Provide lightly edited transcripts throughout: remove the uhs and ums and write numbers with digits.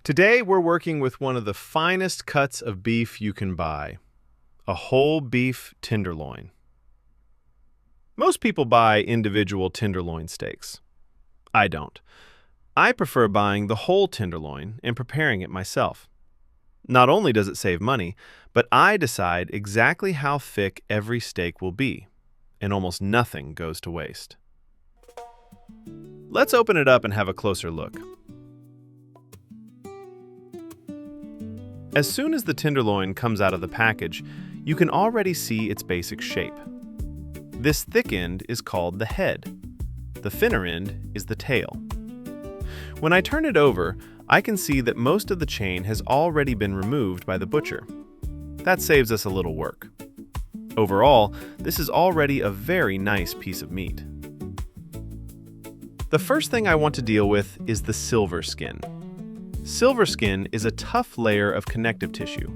Today, we're working with one of the finest cuts of beef you can buy, a whole beef tenderloin. Most people buy individual tenderloin steaks. I don't. I prefer buying the whole tenderloin and preparing it myself. Not only does it save money, but I decide exactly how thick every steak will be, and almost nothing goes to waste. Let's open it up and have a closer look. As soon as the tenderloin comes out of the package, you can already see its basic shape. This thick end is called the head. The thinner end is the tail. When I turn it over, I can see that most of the chain has already been removed by the butcher. That saves us a little work. Overall, this is already a very nice piece of meat. The first thing I want to deal with is the silver skin. Silver skin is a tough layer of connective tissue.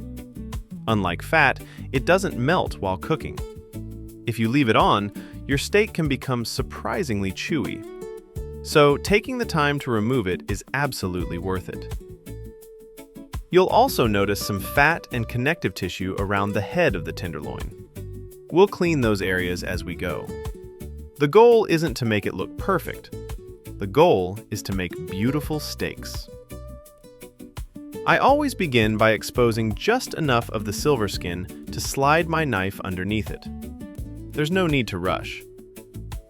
Unlike fat, it doesn't melt while cooking. If you leave it on, your steak can become surprisingly chewy. So taking the time to remove it is absolutely worth it. You'll also notice some fat and connective tissue around the head of the tenderloin. We'll clean those areas as we go. The goal isn't to make it look perfect. The goal is to make beautiful steaks. I always begin by exposing just enough of the silver skin to slide my knife underneath it. There's no need to rush.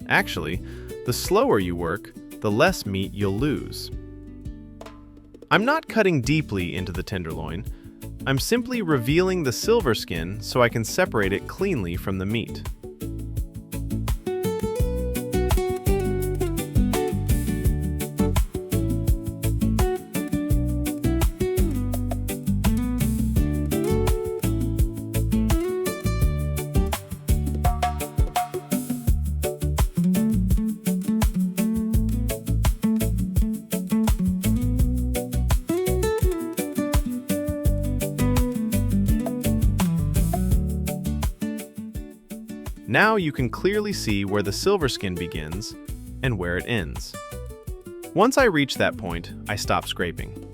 Actually, the slower you work, the less meat you'll lose. I'm not cutting deeply into the tenderloin. I'm simply revealing the silver skin so I can separate it cleanly from the meat. Now you can clearly see where the silver skin begins and where it ends. Once I reach that point, I stop scraping.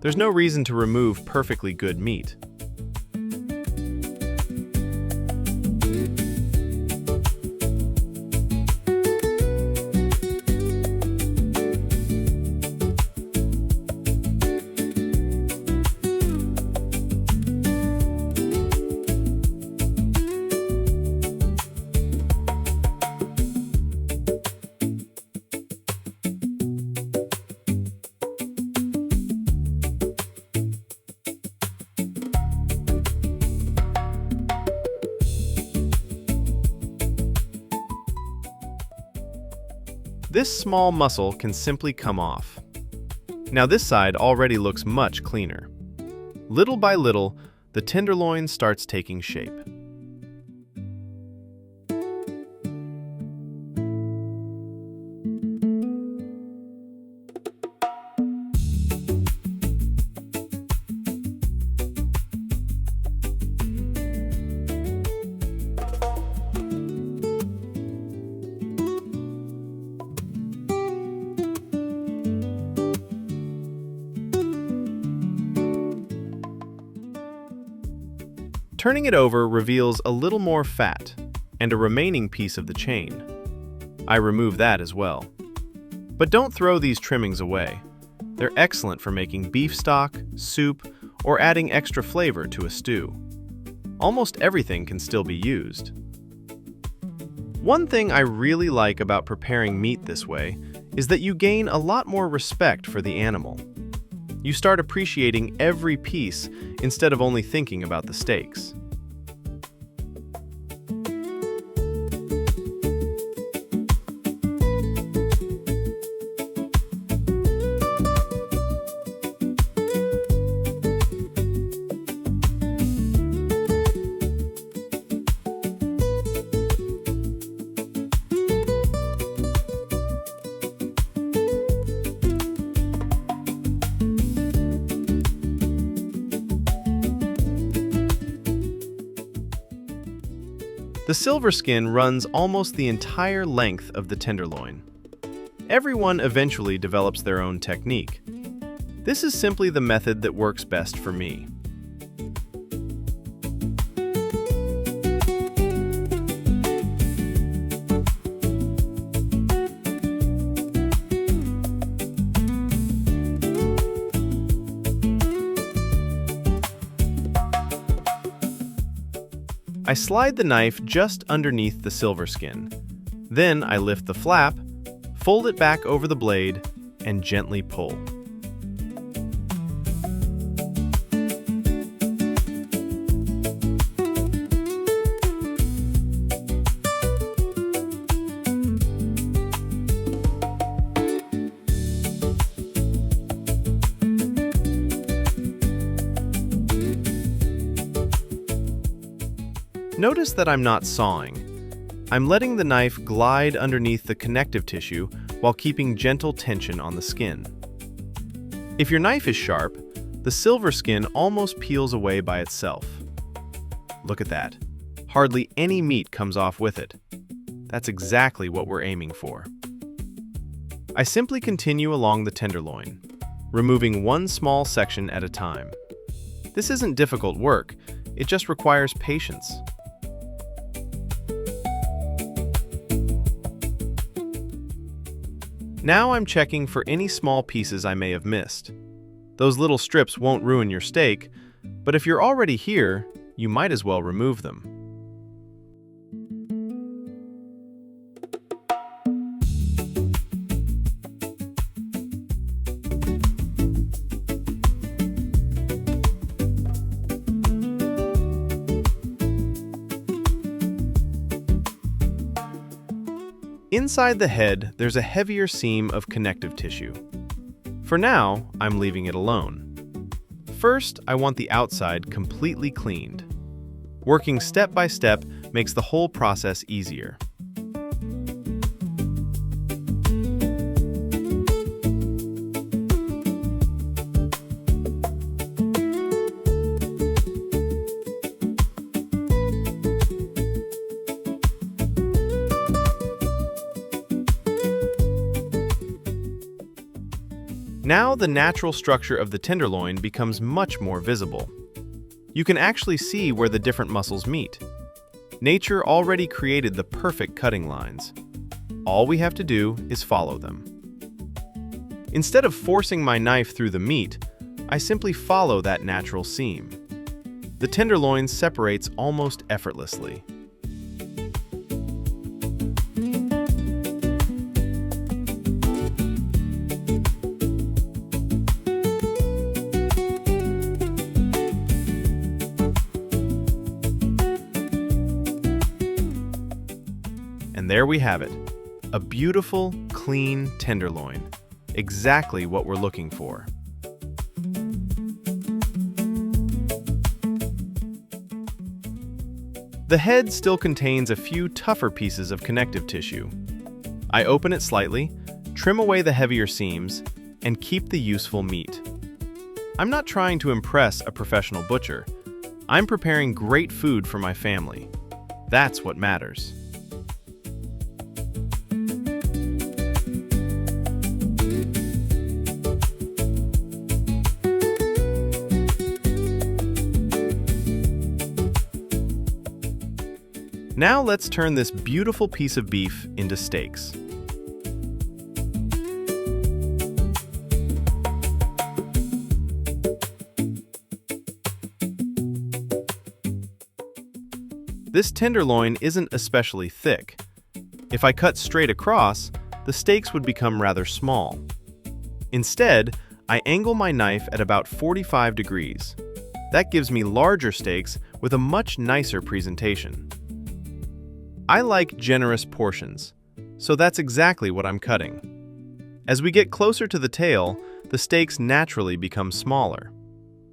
There's no reason to remove perfectly good meat. This small muscle can simply come off. Now this side already looks much cleaner. Little by little, the tenderloin starts taking shape. Turning it over reveals a little more fat and a remaining piece of the chain. I remove that as well. But don't throw these trimmings away. They're excellent for making beef stock, soup, or adding extra flavor to a stew. Almost everything can still be used. One thing I really like about preparing meat this way is that you gain a lot more respect for the animal. You start appreciating every piece instead of only thinking about the steaks. The silver skin runs almost the entire length of the tenderloin. Everyone eventually develops their own technique. This is simply the method that works best for me. I slide the knife just underneath the silver skin. Then I lift the flap, fold it back over the blade, and gently pull. Notice that I'm not sawing. I'm letting the knife glide underneath the connective tissue while keeping gentle tension on the skin. If your knife is sharp, the silver skin almost peels away by itself. Look at that. Hardly any meat comes off with it. That's exactly what we're aiming for. I simply continue along the tenderloin, removing one small section at a time. This isn't difficult work, it just requires patience. Now I'm checking for any small pieces I may have missed. Those little strips won't ruin your steak, but if you're already here, you might as well remove them. Inside the head, there's a heavier seam of connective tissue. For now, I'm leaving it alone. First, I want the outside completely cleaned. Working step by step makes the whole process easier. Now the natural structure of the tenderloin becomes much more visible. You can actually see where the different muscles meet. Nature already created the perfect cutting lines. All we have to do is follow them. Instead of forcing my knife through the meat, I simply follow that natural seam. The tenderloin separates almost effortlessly. And there we have it, a beautiful, clean tenderloin, exactly what we're looking for. The head still contains a few tougher pieces of connective tissue. I open it slightly, trim away the heavier seams, and keep the useful meat. I'm not trying to impress a professional butcher. I'm preparing great food for my family. That's what matters. Now let's turn this beautiful piece of beef into steaks. This tenderloin isn't especially thick. If I cut straight across, the steaks would become rather small. Instead, I angle my knife at about 45 degrees. That gives me larger steaks with a much nicer presentation. I like generous portions, so that's exactly what I'm cutting. As we get closer to the tail, the steaks naturally become smaller.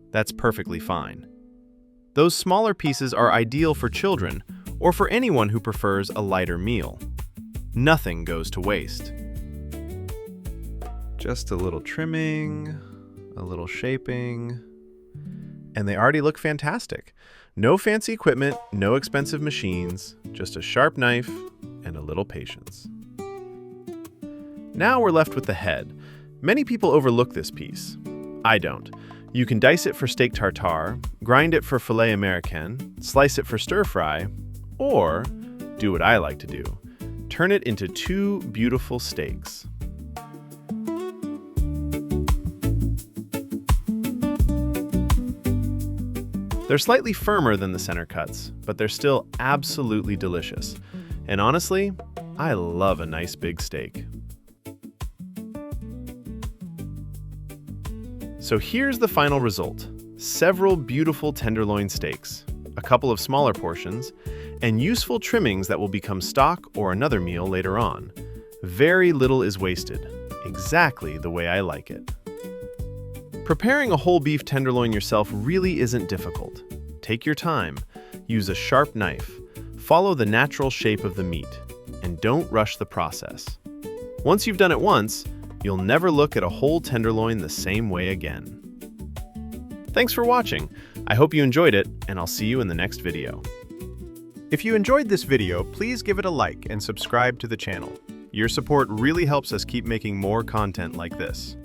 That's perfectly fine. Those smaller pieces are ideal for children or for anyone who prefers a lighter meal. Nothing goes to waste. Just a little trimming, a little shaping, and they already look fantastic. No fancy equipment, no expensive machines, just a sharp knife and a little patience. Now we're left with the head. Many people overlook this piece. I don't. You can dice it for steak tartare, grind it for filet américain, slice it for stir-fry, or do what I like to do. Turn it into two beautiful steaks. They're slightly firmer than the center cuts, but they're still absolutely delicious. And honestly, I love a nice big steak. So here's the final result. Several beautiful tenderloin steaks, a couple of smaller portions, and useful trimmings that will become stock or another meal later on. Very little is wasted, exactly the way I like it. Preparing a whole beef tenderloin yourself really isn't difficult. Take your time, use a sharp knife, follow the natural shape of the meat, and don't rush the process. Once you've done it once, you'll never look at a whole tenderloin the same way again. Thanks for watching. I hope you enjoyed it, and I'll see you in the next video. If you enjoyed this video, please give it a like and subscribe to the channel. Your support really helps us keep making more content like this.